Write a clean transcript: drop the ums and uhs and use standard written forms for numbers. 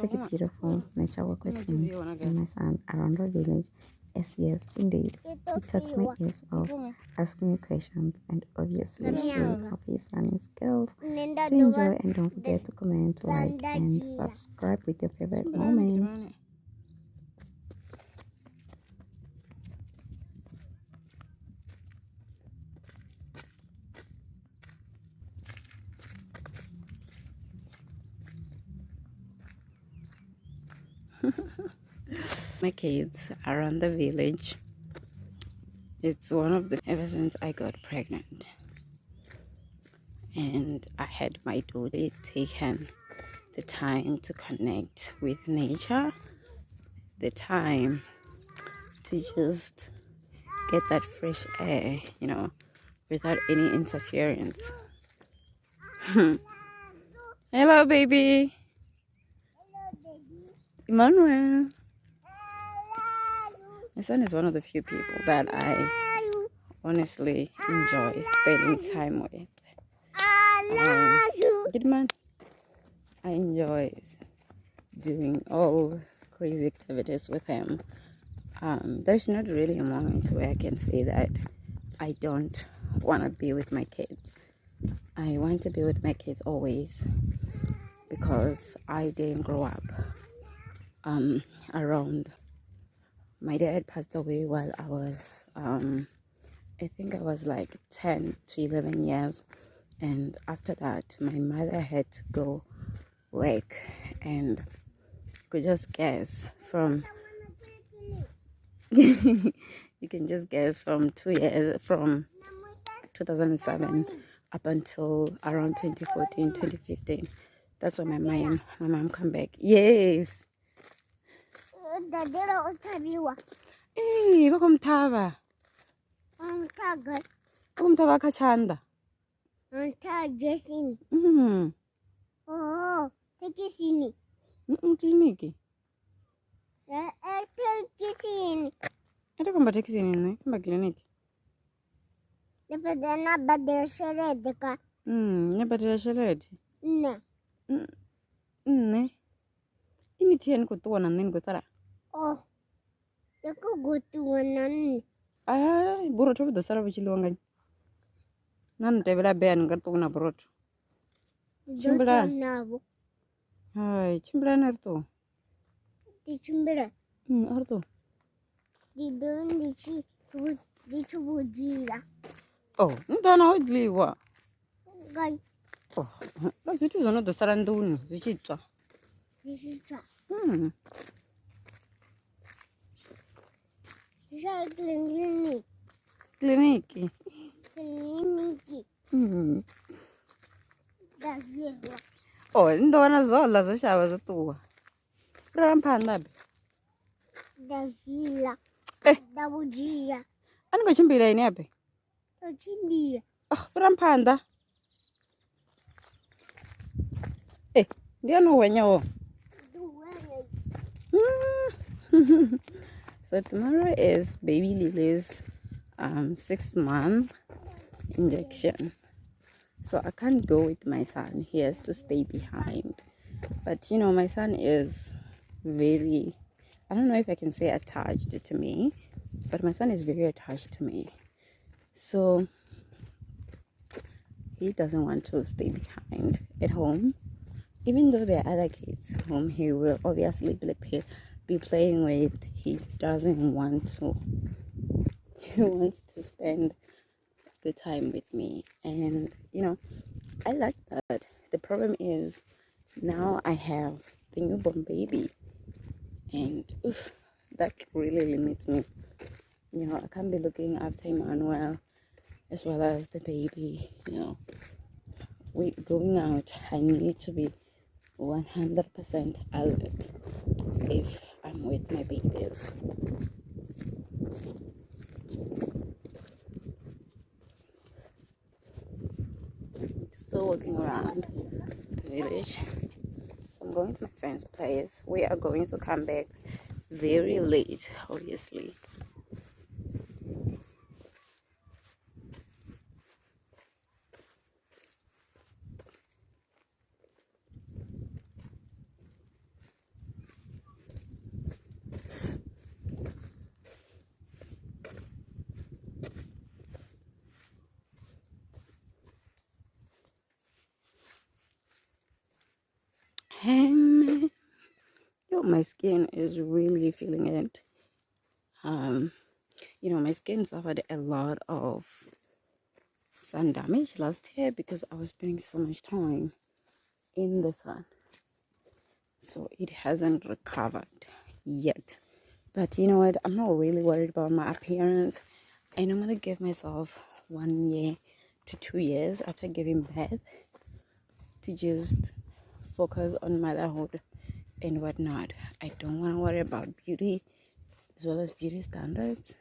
take a beautiful nature walk with me and my son around the village. Yes, indeed. He talks my ears off, asking me questions, and obviously showing off his learning skills. To enjoy, and don't forget to comment, like, and subscribe with your favorite moment. My kids around the village. It's one of the ever since I got pregnant and I had my daughter, taken the time to connect with nature, the time to just get that fresh air, without any interference. Hello, baby. Emmanuel. My son is one of the few people that I honestly enjoy spending time with. Good man. I enjoy doing all crazy activities with him. There's not really a moment where I can say that I don't want to be with my kids. I want to be with my kids always because I didn't grow up around. My dad passed away while I was I think I was like 10 to 11 years, and after that my mother had to go work, and you could just guess from you can just guess from 2 years, from 2007 up until around 2014, 2015. That's when my mom come back. Yes. Hey, bakumthaba. Bakumthaba kachanda. Oh, take it in. Kliniki. Take it in. Ata kwamba taxi nini? Kwamba kliniki. Napenda badala shelede ka. Nyabadala shelede. Ne. Ne. Ini tieni kutuona nini kusara? Oh. Yako gutuona nini? Ay, buroto bu dasara bu chilwangani. Nan tebela ben gatuna buroto. Chimbira. Nabo. Ay, chimbira nerto. Di chimbira. Arto. Di don di chubujira. Oh, ntana hodliwa. Gai. Oh, zitu zona dasara nduni, zichitwa. Zichitwa. Kliniki. Kliniki. Davila. Oh, ndona zola zo shava zo tuwa. Ramphanda be. Davila. Dabujia. Ani ngo chimbira ini abe. Chimbira. Oh, ramphanda. Ndiano wenyawo. So tomorrow is baby Lily's 6-month injection. So I can't go with my son. He has to stay behind. But my son is very, I don't know if I can say attached to me, but my son is very attached to me. So he doesn't want to stay behind at home. Even though there are other kids whom he will obviously be playing with, he doesn't want to. He wants to spend the time with me. And, I like that. The problem is now I have the newborn baby. And that really limits me. I can't be looking after Emmanuel as well as the baby. We going out, I need to be 100% alert if I'm with my babies. Still walking around the village. So I'm going to my friend's place. We are going to come back very late, obviously. Yo, my skin is really feeling it. Um, my skin suffered a lot of sun damage last year because I was spending so much time in the sun. So it hasn't recovered yet. But you know what? I'm not really worried about my appearance. I normally give myself 1 year to 2 years after giving birth to just focus on motherhood and whatnot. I don't want to worry about beauty as well as beauty standards.